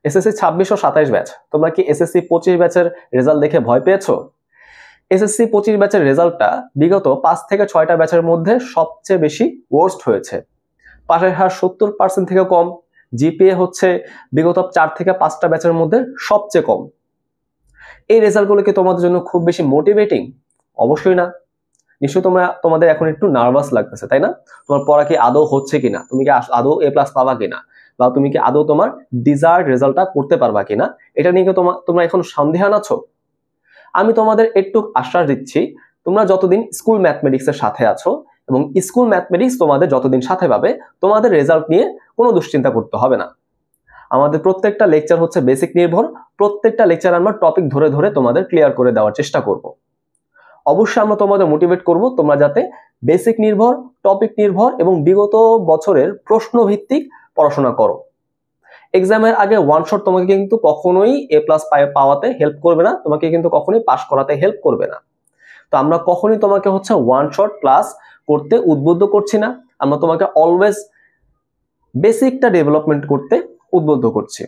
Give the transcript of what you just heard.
SSC 26 ও 27 batch, তোমরা কি SSC 25 ব্যাচের রেজাল্ট দেখে ভয় পেয়েছো? এসএসসি 25 ব্যাচের রেজাল্টটা বিগত 5 থেকে 6টা ব্যাচের মধ্যে সবচেয়ে বেশি ওয়ার্স্ট হয়েছে। পাশের হার 70% থেকে কম, জিপিএ হচ্ছে বিগত 4 থেকে 5টা ব্যাচের মধ্যে সবচেয়ে কম। এই রেজাল্টগুলো কি তোমাদের জন্য খুব বেশি মোটিভেটিং? অবশ্যই না। নিশ্চয়ই তোমাদের এখন একটু নার্ভাস লাগতেছে, তাই না? তোমার পড়া কি আদৌ হচ্ছে কিনা, তুমি কি আদৌ এ প্লাস পাবা কিনা, বা তুমি কি আদৌ তোমার ডিজায়ার্ড রেজাল্টটা করতে পারবা কিনা, এটা নিয়ে কি তোমরা এখন সন্দেহান আছো? আমি তোমাদের একটু আশ্বাস দিচ্ছি, তোমরা যতদিন স্কুল ম্যাথমেটিক্সের সাথে আছো এবং স্কুল ম্যাথমেটিক্স তোমাদের যতদিন সাথে পাবে, তোমাদের রেজাল্ট নিয়ে কোনো দুশ্চিন্তা করতে হবে না। আমাদের প্রত্যেকটা লেকচার হচ্ছে বেসিক নির্ভর, প্রত্যেকটা লেকচার আমরা টপিক ধরে ধরে তোমাদের ক্লিয়ার করে দেওয়ার চেষ্টা করব। অবশ্যই আমরা তোমাদের মোটিভেট করব তোমরা যাতে বেসিক নির্ভর, টপিক নির্ভর এবং বিগত বছরের প্রশ্ন ভিত্তিক পড়াশোনা করো। এক্সামের আগে ওয়ান শট তোমাকে কিন্তু কখনোই এ প্লাস পাওয়াতে হেল্প করবে না, তোমাকে কিন্তু কখনোই পাস করাতে হেল্প করবে না। তো আমরা কখনোই তোমাকে হচ্ছে ওয়ান শট ক্লাস করতে উদ্বুদ্ধ করছি না, আমরা তোমাকে অলওয়েজ বেসিকটা ডেভেলপমেন্ট করতে উদ্বুদ্ধ করছি।